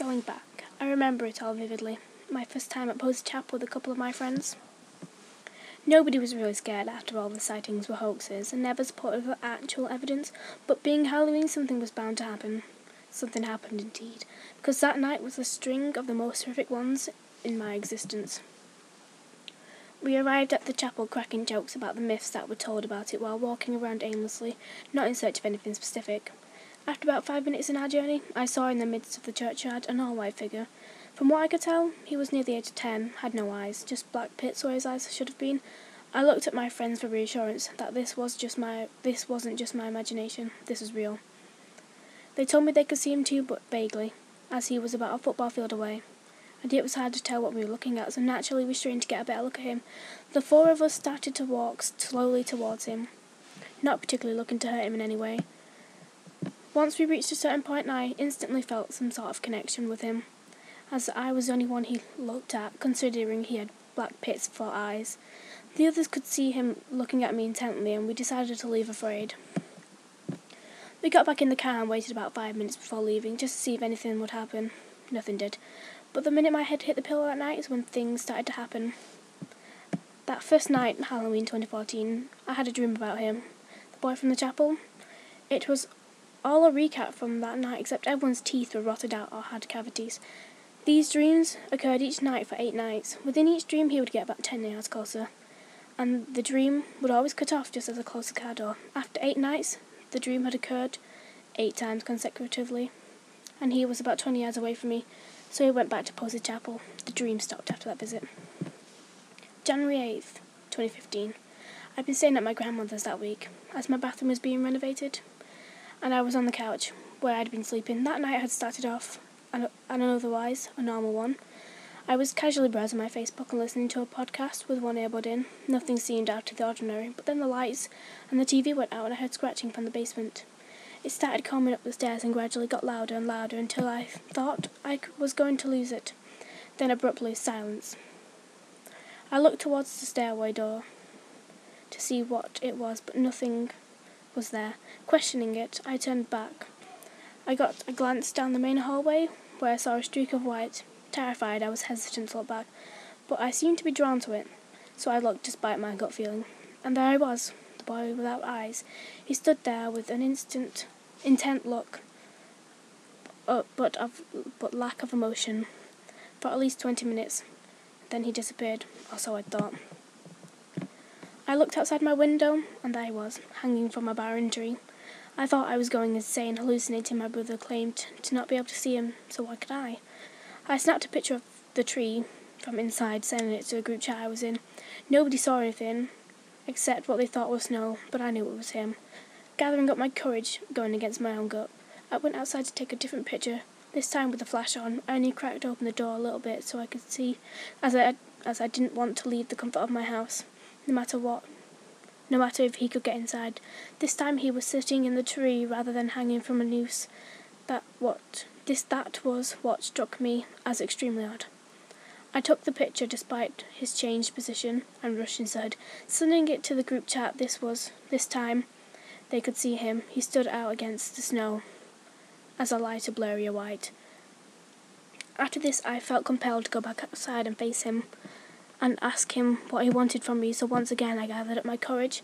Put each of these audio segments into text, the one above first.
Going back, I remember it all vividly. My first time at Posey Chapel with a couple of my friends. Nobody was really scared after all the sightings were hoaxes and never supported with actual evidence, but being Halloween, something was bound to happen. Something happened indeed, because that night was a string of the most horrific ones in my existence. We arrived at the chapel cracking jokes about the myths that were told about it while walking around aimlessly, not in search of anything specific. After about 5 minutes in our journey, I saw in the midst of the churchyard an all-white figure. From what I could tell, he was near the age of 10, had no eyes, just black pits where his eyes should have been. I looked at my friends for reassurance that this wasn't just my imagination, this was real. They told me they could see him too, but vaguely, as he was about a football field away. And it was hard to tell what we were looking at, so naturally we strained to get a better look at him. The four of us started to walk slowly towards him, not particularly looking to hurt him in any way. Once we reached a certain point, I instantly felt some sort of connection with him, as I was the only one he looked at, considering he had black pits for eyes. The others could see him looking at me intently, and we decided to leave afraid. We got back in the car and waited about 5 minutes before leaving, just to see if anything would happen. Nothing did. But the minute my head hit the pillow that night is when things started to happen. That first night, Halloween 2014, I had a dream about him, the boy from the chapel. It was all a recap from that night, except everyone's teeth were rotted out or had cavities. These dreams occurred each night for 8 nights. Within each dream he would get about 10 yards closer, and the dream would always cut off just as a closer car door. After 8 nights, the dream had occurred 8 times consecutively, and he was about 20 yards away from me, so he went back to Posey Chapel. The dream stopped after that visit. January 8th, 2015. I'd been staying at my grandmother's that week, as my bathroom was being renovated, and I was on the couch, where I'd been sleeping. That night had started off an otherwise a normal one. I was casually browsing my Facebook and listening to a podcast with one earbud in. Nothing seemed out of the ordinary, but then the lights and the TV went out and I heard scratching from the basement. It started coming up the stairs and gradually got louder and louder until I thought I was going to lose it. Then abruptly, silence. I looked towards the stairway door to see what it was, but nothing was there. Questioning it, I turned back. I got a glance down the main hallway, where I saw a streak of white. Terrified, I was hesitant to look back, but I seemed to be drawn to it, so I looked despite my gut feeling. And there I was, the boy without eyes. He stood there with an intent look, but lack of emotion, for at least 20 minutes. Then he disappeared, or so I thought. I looked outside my window, and there he was, hanging from a barren tree. I thought I was going insane, hallucinating. My brother claimed to not be able to see him, so why could I? I snapped a picture of the tree from inside, sending it to a group chat I was in. Nobody saw anything, except what they thought was snow, but I knew it was him. Gathering up my courage, going against my own gut, I went outside to take a different picture, this time with the flash on. I only cracked open the door a little bit so I could see, as I didn't want to leave the comfort of my house, no matter if he could get inside. This time he was sitting in the tree rather than hanging from a noose. That was what struck me as extremely odd. I took the picture despite his changed position and rushed inside, sending it to the group chat. This time they could see him. He stood out against the snow as a lighter, blurrier white. After this, I felt compelled to go back outside and face him and ask him what he wanted from me, so once again I gathered up my courage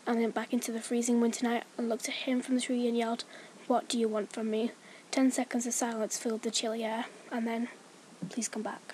and went back into the freezing winter night and looked at him from the tree and yelled, "What do you want from me?" 10 seconds of silence filled the chilly air, and then, "Please come back."